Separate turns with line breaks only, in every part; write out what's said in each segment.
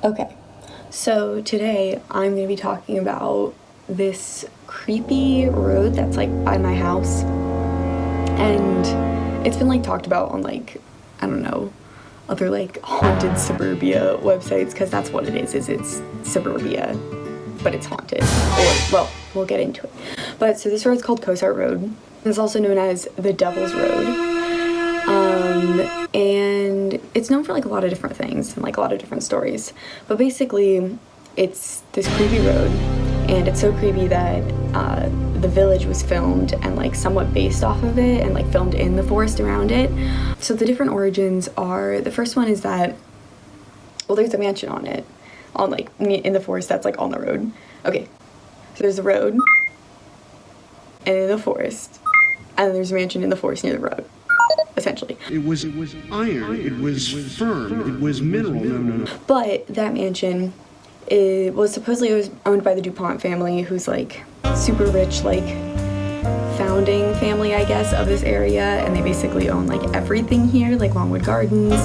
Okay, so today I'm going to be talking about this creepy road that's like by my house, and it's been like talked about on like, I don't know, other like haunted suburbia websites, because that's what it is it's suburbia, but it's haunted, or, well, we'll get into it. But so this road's called Cossart Road. It's also known as the Devil's Road. And it's known for like a lot of different things and like a lot of different stories, but basically it's this creepy road, and it's so creepy that The Village was filmed and like somewhat based off of it, and like filmed in the forest around it. So the different origins are, the first one is that, well, there's a mansion on it, on like in the forest that's like on the road. Okay, so there's a road and in the forest, and then there's a mansion in the forest near the road. Essentially.
It was iron, it was firm, it was mineral, no.
But that mansion was supposedly owned by the DuPont family, who's like super rich, like founding family, I guess, of this area, and they basically own like everything here, like Longwood Gardens,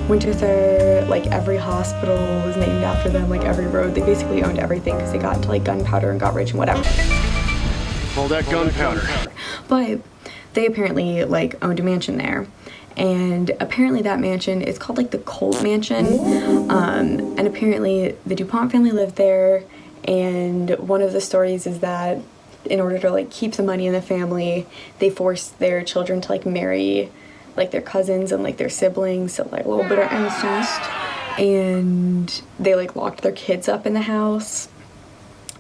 Winterthur, like every hospital was named after them, like every road. They basically owned everything because they got into like gunpowder and got rich and whatever.
All that gunpowder.
But they apparently like owned a mansion there, and apparently that mansion is called like the Colt Mansion, and apparently the DuPont family lived there, and one of the stories is that in order to like keep the money in the family, they forced their children to like marry like their cousins and like their siblings, so like a little bit of incest, and they like locked their kids up in the house.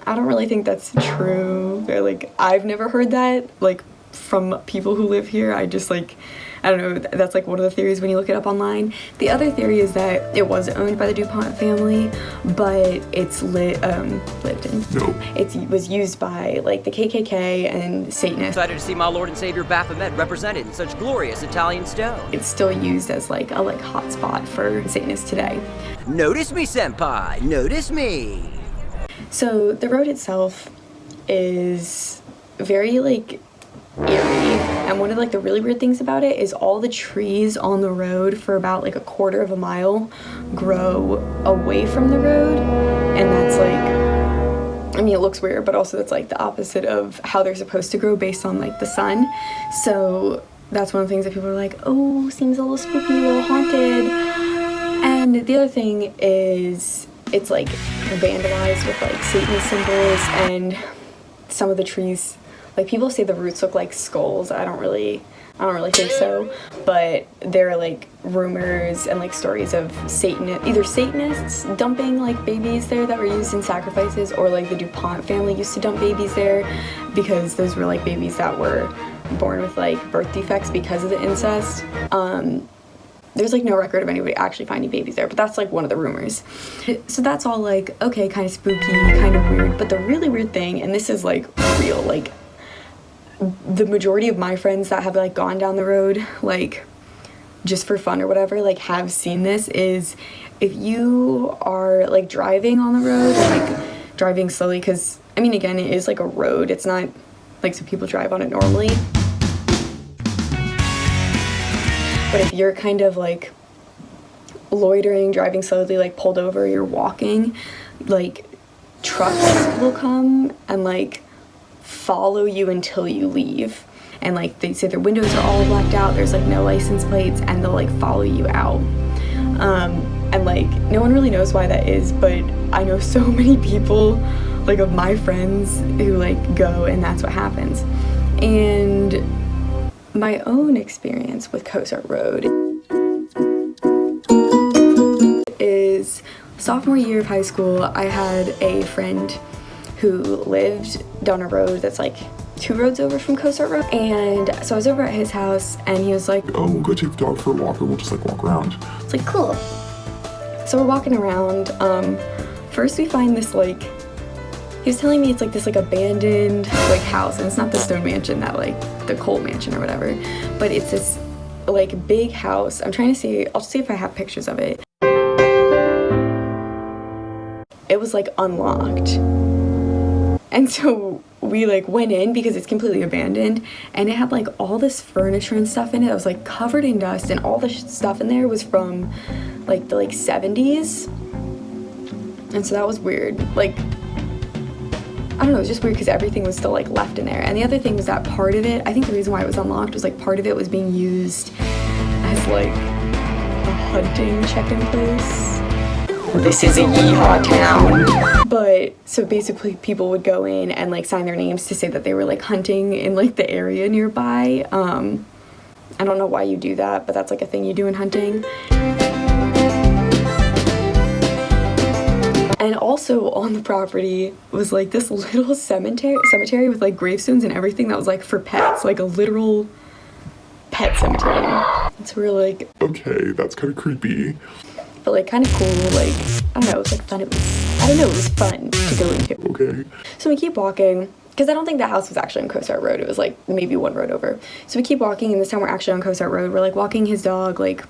I don't really think that's true. Like, I've never heard that like from people who live here. I just like, I don't know, that's like one of the theories when you look it up online. The other theory is that it was owned by the DuPont family, but it's lived in.
No.
It was used by like the KKK and Satanists.
Excited to see my Lord and Savior Baphomet represented in such glorious Italian stone.
It's still used as like a hot spot for Satanists today.
Notice me, senpai, notice me.
So the road itself is very like eerie, and one of like the really weird things about it is all the trees on the road for about like a quarter of a mile grow away from the road, and that's like, I mean, it looks weird, but also that's like the opposite of how they're supposed to grow based on like the sun. So that's one of the things that people are like, oh, seems a little spooky, a little haunted. And the other thing is it's like vandalized with like Satanist symbols, and some of the trees, like people say the roots look like skulls. I don't really think so, but there are like rumors and like stories of either Satanists dumping like babies there that were used in sacrifices, or like the DuPont family used to dump babies there because those were like babies that were born with like birth defects because of the incest. There's like no record of anybody actually finding babies there, but that's like one of the rumors. So that's all like, okay, kind of spooky, kind of weird. But the really weird thing, and this is like real, like the majority of my friends that have like gone down the road, like just for fun or whatever, like have seen this, is if you are like driving on the road, like driving slowly, because I mean, again, it is like a road. It's not like some people drive on it normally. But if you're kind of like loitering, driving slowly, like pulled over, you're walking, like trucks will come and like follow you until you leave. And like they say their windows are all blacked out, there's like no license plates, and they'll like follow you out. And like no one really knows why that is, but I know so many people like of my friends who like go, and that's what happens. And my own experience with Cossart Road is sophomore year of high school. I had a friend who lived down a road that's like 2 roads over from Cossart Road, and so I was over at his house, and he was like,
oh, we'll go take the dog for a walk, or we'll just like walk around.
It's like, cool. So we're walking around. First we find this like, he was telling me it's like this like abandoned like house, and it's not the stone mansion that like the Colt Mansion or whatever, but it's this like big house. I'm trying to see, I'll see if I have pictures of it. It was like unlocked, and so we like went in because it's completely abandoned, and it had like all this furniture and stuff in it. It was like covered in dust, and all the stuff in there was from like the 70s. And so that was weird. Like, I don't know, it was just weird because everything was still like left in there. And the other thing was that part of it, I think the reason why it was unlocked was like part of it was being used as like a hunting check-in place. This is a yeehaw town. But so basically people would go in and like sign their names to say that they were like hunting in like the area nearby. I don't know why you do that, but that's like a thing you do in hunting. And also on the property was like this little cemetery with like gravestones and everything that was like for pets, like a literal pet cemetery. And so we were like,
Okay, that's kind of creepy.
but like kind of cool, like, I don't know, it was like fun. It was fun to go into.
Okay.
So we keep walking, because I don't think the house was actually on Cossart Road. It was like maybe one road over. So we keep walking, and this time we're actually on Cossart Road. We're like walking his dog like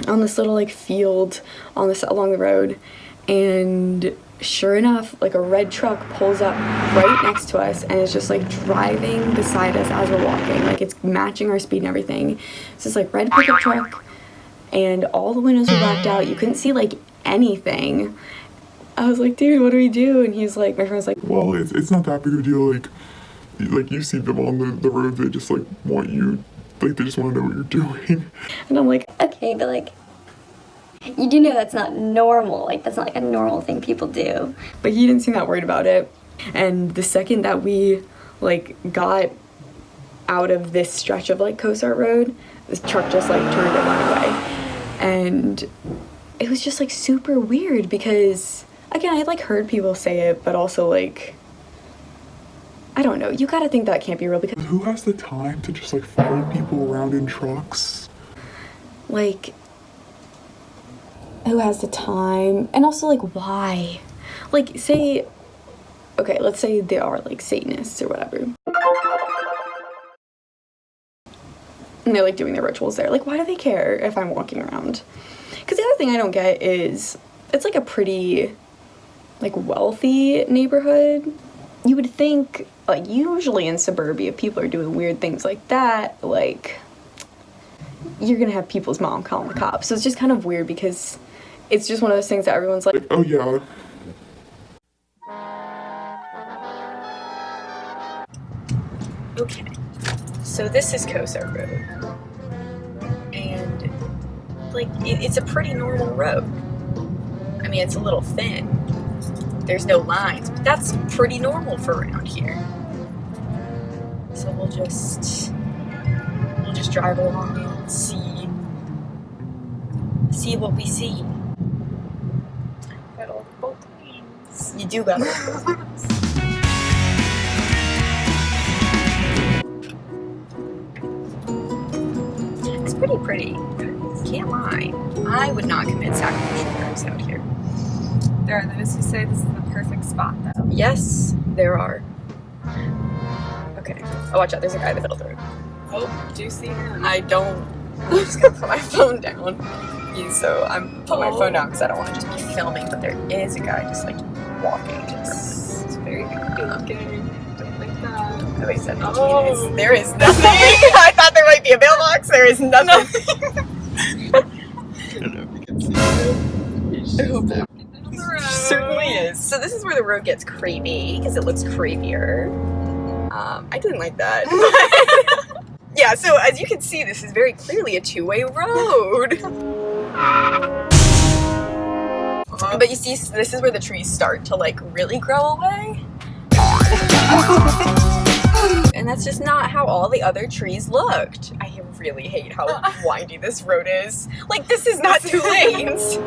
on this little like field on this along the road, and sure enough, like a red truck pulls up right next to us and is just like driving beside us as we're walking. Like it's matching our speed and everything. It's this like red pickup truck, and all the windows were blacked out. You couldn't see like anything. I was like, dude, what do we do? And he's like, my friend was like,
Well, it's not that big of a deal. Like you see them on the road, they just like want you, like they just want to know what you're doing.
and I'm like,
Okay, but like, you do know that's not normal. Like, that's not like a normal thing people do.
but he didn't seem that worried about it. And the second that we like got out of this stretch of like Cossart Road, this truck just like turned and went away. And it was just like super weird because again, I had like heard people say it, but also like, I don't know, you gotta think that can't be real because
Who has the time to just like follow people around in trucks?
like, who has the time? And also like, why? Like say, okay, let's say they are like Satanists or whatever. And they're like doing their rituals there. Like, why do they care if I'm walking around? Because the other thing I don't get is it's like a pretty like wealthy neighborhood. You would think like usually in suburbia people are doing weird things like that, like you're gonna have people's mom calling the cops. So it's just kind of weird because it's just one of those things that everyone's like,
Oh yeah.
okay, so this is Cossart Road, and like it's a pretty normal road. I mean, it's a little thin, there's no lines, but that's pretty normal for around here. So we'll just drive along and see what we see. Gotta look both ways. You do gotta look both ways. It's pretty. Can't lie. I would not commit sacrificial murders out here.
There are those who say this is the perfect spot, though.
Yes, there are. Okay. Oh, watch out. There's a guy in the middle of the road.
Oh, do you see him?
I don't. I'm just gonna put my phone down. So I'm putting my phone down because I don't want to just be filming. But there is a guy just like walking in front of us.
It's very creepy looking. Don't like that.
Oh, wait, 17
Oh.
There is nothing. I thought there might be a mailbox. There is nothing.
I don't know if you can see it. He's just
Oh,
there.
Certainly is. So this is where the road gets creepy because it looks creepier. I didn't like that. Yeah, so as you can see, this is very clearly a two-way road. But you see, this is where the trees start to like really grow away. And that's just not how all the other trees looked. I really hate how windy this road is. Like, this is not 2 lanes.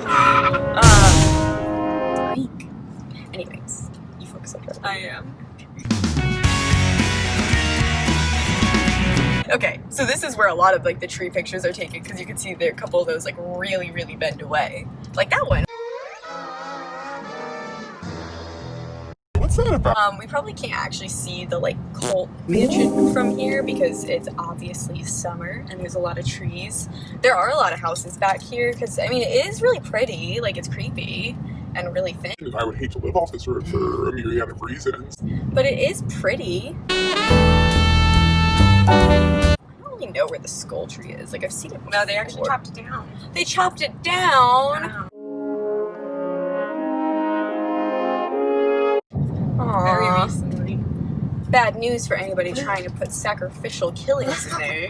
Creek. Anyways, you focus on the road.
I am.
Okay, so this is where a lot of like the tree pictures are taken because you can see there are a couple of those like really bend away. Like that one.
What's that about?
We probably can't actually see the like cult mansion from here because it's obviously summer and there's a lot of trees. There are a lot of houses back here because I mean it is really pretty, like it's creepy and really thin.
I would hate to live off this road for a myriad of reasons.
But it is pretty. I don't really know where the skull tree is. Like I've seen it before.
No, they actually chopped it down.
They chopped it down.
Wow.
bad news for anybody trying to put sacrificial killings in there.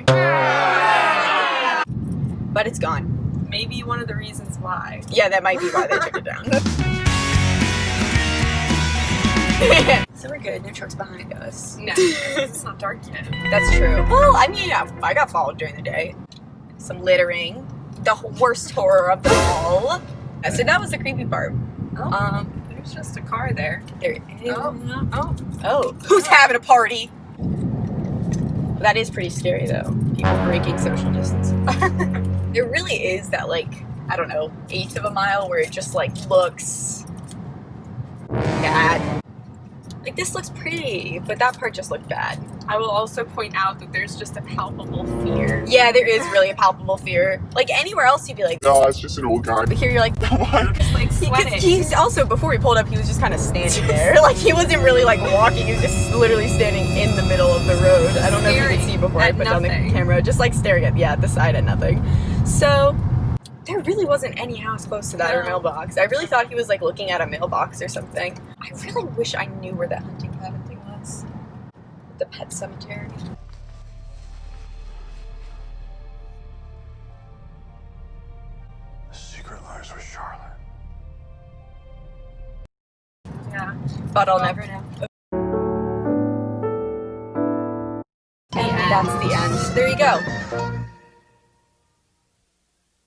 But it's gone.
Maybe one of the reasons why.
Yeah, that might be why they took it down. So we're good, no trucks behind us.
No, it's not dark yet.
That's true. Well, I mean, I got followed during the day. Some littering. The worst horror of them all. So that was the creepy part.
Oh, there's just a car there.
Oh, who's having a party? That is pretty scary though. People breaking social distance. There really is that, like, I don't know, 1/8 of a mile where it just like looks bad. Like, this looks pretty, but that part just looked bad.
I will also point out that there's just a palpable fear.
Yeah, there is really a palpable fear. Like, anywhere else you'd be like,
No, it's just an old guy.
but here you're like,
Just like sweating.
he's also, before he pulled up, he was just kind of standing there. Like, he wasn't really like walking, he was just literally standing in the middle of the road. I don't know if you could see before I put down the camera, just like staring at the side at nothing. So there really wasn't any house close to that or mailbox. I really thought he was like looking at a mailbox or something. I really wish I knew where that hunting cabin thing was. The pet cemetery.
The secret lies with Charlotte.
Yeah.
But I'll never know. And that's the end. There you go.